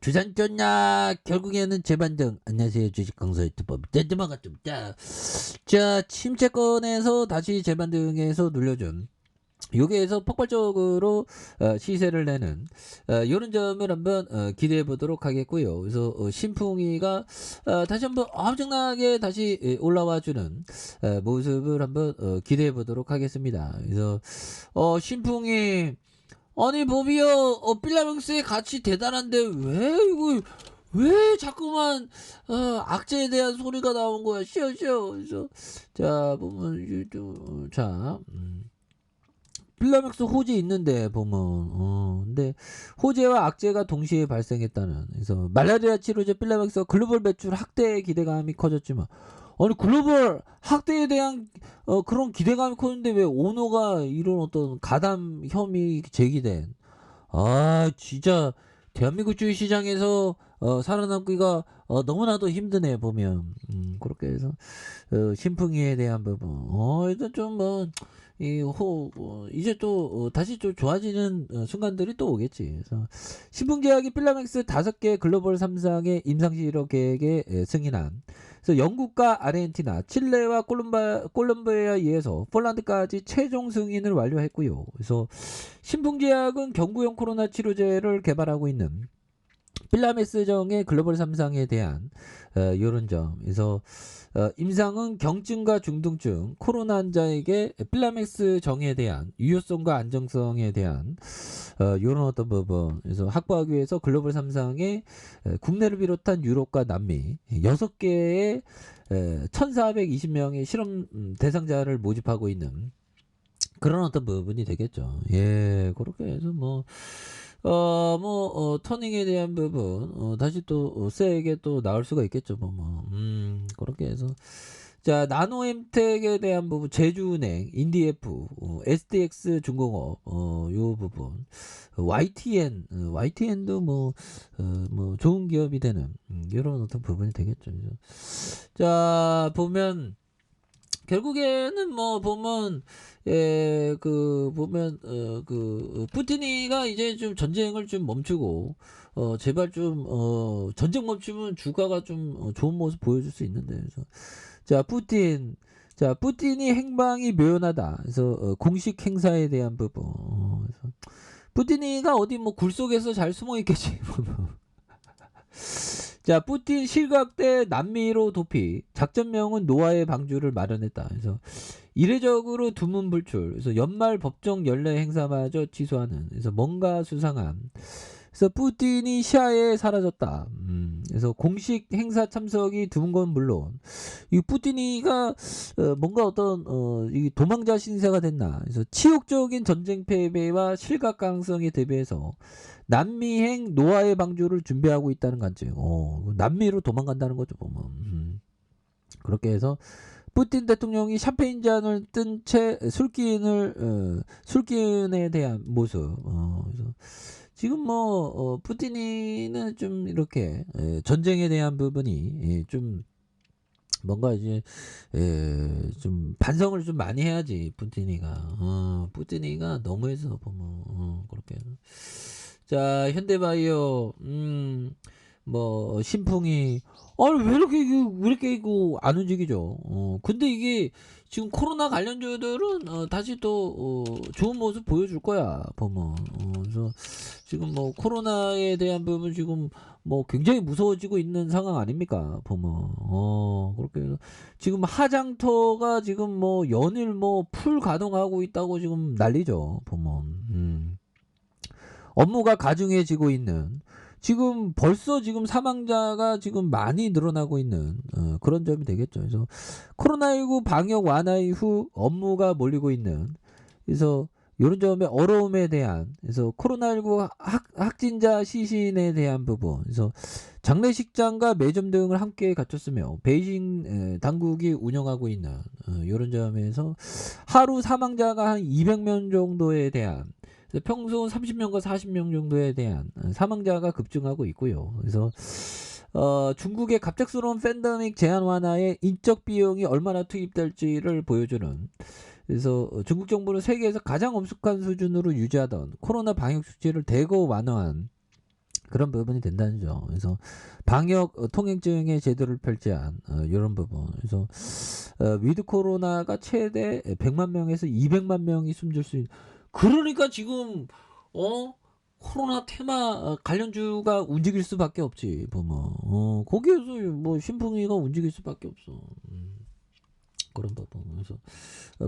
주산전야 결국에는 재반등. 안녕하세요, 주식강사 유튜버 짠짠반갑습니다. 자, 침체권에서 다시 재반등해서 눌려준 여기에서 폭발적으로 시세를 내는 이런 점을 한번 기대해 보도록 하겠고요. 그래서 신풍이가 다시 한번 엄청나게 다시 올라와주는 모습을 한번 기대해 보도록 하겠습니다. 그래서 신풍이 아니 보비요, 필라명스의 가치 대단한데 왜 자꾸만 악재에 대한 소리가 나온 거야. 쉬어. 그래서 자 보면 필라명스 호재 있는데 보면 근데 호재와 악재가 동시에 발생했다는. 그래서 말라리아 치료제 필라명스 글로벌 매출 확대의 기대감이 커졌지만, 아니 글로벌 확대에 대한 그런 기대감이 컸는데 왜 오너가 이런 어떤 가담 혐의 제기된, 진짜 대한민국 주식시장에서 살아남기가 너무나도 힘드네 보면. 그렇게 해서 신풍이에 대한 부분 일단 좀 뭐 이제 또 다시 좀 좋아지는 순간들이 또 오겠지. 그래서 신풍제약이 필라맥스 5개 글로벌 3상의 임상실험 계획에 승인한. 그래서 영국과 아르헨티나, 칠레와 콜롬비아에 의해서 폴란드까지 최종 승인을 완료했고요. 그래서 신풍제약은 경구용 코로나 치료제를 개발하고 있는 필라메스정의 글로벌 3상에 대한 이런 점. 그래서 임상은 경증과 중등증 코로나 환자에게 필라맥스 정에 대한 유효성과 안정성에 대한 이런 어떤 부분. 그래서 확보하기 위해서 글로벌 3상의 국내를 비롯한 유럽과 남미 6개의 1420명의 실험 대상자를 모집하고 있는 그런 어떤 부분이 되겠죠. 예, 그렇게 해서 터닝에 대한 부분, 다시 또, 세게 또 나올 수가 있겠죠. 그렇게 해서. 자, 나노엠텍에 대한 부분, 제주은행, 인디에프, SDX 중공업, 요 부분, YTN도 좋은 기업이 되는, 이런 어떤 부분이 되겠죠. 자, 보면, 결국에는 보면 푸틴이가 이제 좀 전쟁을 좀 멈추고 제발 좀 전쟁 멈추면 주가가 좀 좋은 모습 보여줄 수 있는데. 그래서 푸틴이 행방이 묘연하다. 그래서 공식 행사에 대한 부분. 그래서 푸틴이가 어디 굴 속에서 잘 숨어 있겠지. 자, 푸틴 실각대 남미로 도피. 작전명은 노아의 방주를 마련했다. 그래서 이례적으로 두문불출. 그래서 연말 법정 연례 행사마저 취소하는. 그래서 뭔가 수상함. 그래서 푸틴이 시야에 사라졌다. 그래서 공식 행사 참석이 드문 건 물론 이 푸틴이가 뭔가 어떤 이 도망자 신세가 됐나. 그래서 치욕적인 전쟁 패배와 실각 가능성에 대비해서 남미행 노아의 방주를 준비하고 있다는 관점. 남미로 도망간다는 거죠 보면. 그렇게 해서 푸틴 대통령이 샴페인 잔을 뜬 채 술기운에 대한 모습. 그래서 지금 푸틴이는 좀 이렇게 전쟁에 대한 부분이 좀 뭔가 이제 좀 반성을 좀 많이 해야지. 푸틴이가 너무해서 보면 그렇게. 자, 현대바이오 신풍이 아니 왜 이렇게 이거 안 움직이죠. 근데 이게 지금 코로나 관련주들은 다시 또 좋은 모습 보여줄 거야 보면. 그래서 지금 코로나에 대한 부분 지금 굉장히 무서워지고 있는 상황 아닙니까 보면. 그렇게 해서 지금 하장터가 지금 연일 풀 가동하고 있다고 지금 난리죠 보면. 업무가 가중해지고 있는, 지금 벌써 지금 사망자가 지금 많이 늘어나고 있는 그런 점이 되겠죠. 그래서 코로나19 방역 완화 이후 업무가 몰리고 있는, 그래서 이런 점의 어려움에 대한, 그래서 코로나19 확진자 시신에 대한 부분, 그래서 장례식장과 매점 등을 함께 갖췄으며 베이징 당국이 운영하고 있는 이런 점에서 하루 사망자가 한 200명 정도에 대한, 평소 30명과 40명 정도에 대한 사망자가 급증하고 있고요. 그래서 중국의 갑작스러운 팬데믹 제한 완화에 인적 비용이 얼마나 투입될지를 보여주는, 그래서 중국 정부는 세계에서 가장 엄숙한 수준으로 유지하던 코로나 방역 수치를 대거 완화한 그런 부분이 된다는 점. 그래서 방역 통행증의 제도를 펼치한 이런 부분. 그래서 위드 코로나가 최대 100만 명에서 200만 명이 숨질 수 있는. 그러니까 지금 코로나 테마 관련주가 움직일 수밖에 없지 보면. 거기에서 뭐 신풍이가 움직일 수밖에 없어. 그런 부분. 그래서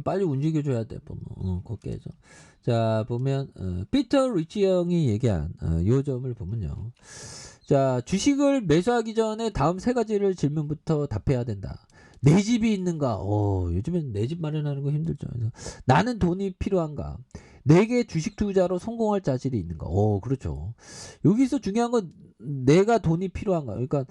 빨리 움직여줘야 돼 보면. 거기에서. 자 보면 피터 리치 형이 얘기한 요 점을 보면요. 자 주식을 매수하기 전에 다음 세 가지를 질문부터 답해야 된다. 내 집이 있는가? 요즘엔 내 집 마련하는 거 힘들죠. 그래서 나는 돈이 필요한가? 내게 주식 투자로 성공할 자질이 있는가? 그렇죠. 여기서 중요한 건 내가 돈이 필요한가? 그러니까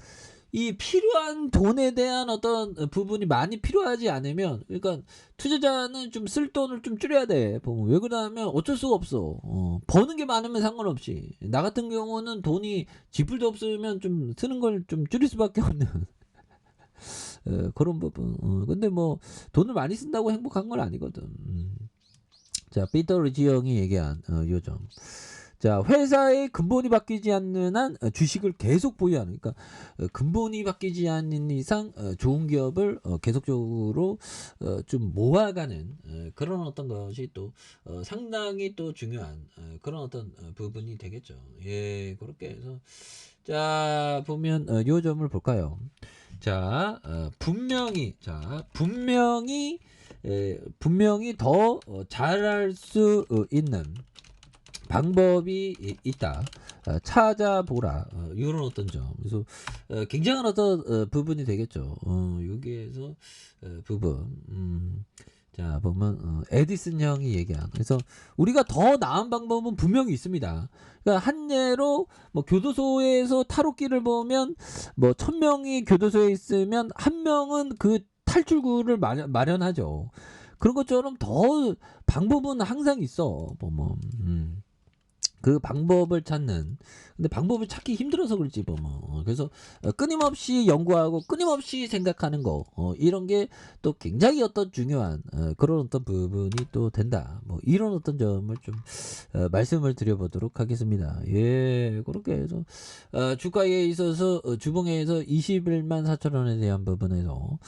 이 필요한 돈에 대한 어떤 부분이 많이 필요하지 않으면, 그러니까 투자자는 좀 쓸 돈을 좀 줄여야 돼. 보면 왜 그러냐면 어쩔 수가 없어. 버는 게 많으면 상관없이. 나 같은 경우는 돈이 지불도 없으면 좀 쓰는 걸 좀 줄일 수밖에 없는 그런 부분. 근데 뭐 돈을 많이 쓴다고 행복한 건 아니거든. 자, 피터 리치 형이 얘기한 요점. 자, 회사의 근본이 바뀌지 않는 한 주식을 계속 보유하는. 그러니까 근본이 바뀌지 않는 이상 좋은 기업을 계속적으로 좀 모아가는 그런 어떤 것이 또 상당히 또 중요한 그런 어떤 부분이 되겠죠. 예, 그렇게 해서 자 보면 요 점을 볼까요? 자, 분명히 더 잘할 수 있는 방법이 있다. 찾아보라. 이런 어떤 점. 그래서 굉장한 어떤 부분이 되겠죠. 여기에서 부분. 자 보면 에디슨 형이 얘기한. 그래서 우리가 더 나은 방법은 분명히 있습니다. 그러니까 한 예로 뭐 교도소에서 탈옥기를 보면 뭐 1000명이 교도소에 있으면 한 명은 그 탈출구를 마련하죠. 그런 것처럼 더 방법은 항상 있어. 보면 그 방법을 찾는. 근데 방법을 찾기 힘들어서 그렇지 뭐. 그래서 끊임없이 연구하고 끊임없이 생각하는 거 이런 게 또 굉장히 어떤 중요한 그런 어떤 부분이 또 된다. 뭐 이런 어떤 점을 좀 말씀을 드려보도록 하겠습니다. 예, 그렇게 해서 주가에 있어서 주봉에서 21만 4천 원에 대한 부분에서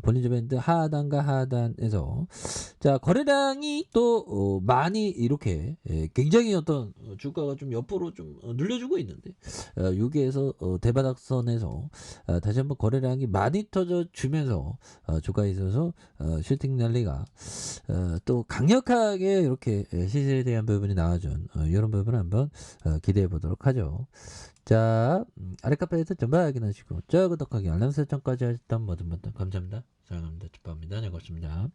볼린저 밴드 하단과 하단에서 자 거래량이 또 많이 이렇게 굉장히 어떤 주가가 좀 옆으로 좀 눌려주고 있는데 여기에서 대바닥선에서 다시 한번 거래량이 많이 터져 주면서 주가에 있어서 슈팅 랠리가 또 강력하게 이렇게 시세에 대한 부분이 나와준 이런 부분을 한번 기대해 보도록 하죠. 자 아래 카페에서 전부 확인하시고 저 구독하기 알람 설정까지 하셨던 모든 분들 감사합니다. 사랑합니다. 축복합니다. 네, 고맙습니다.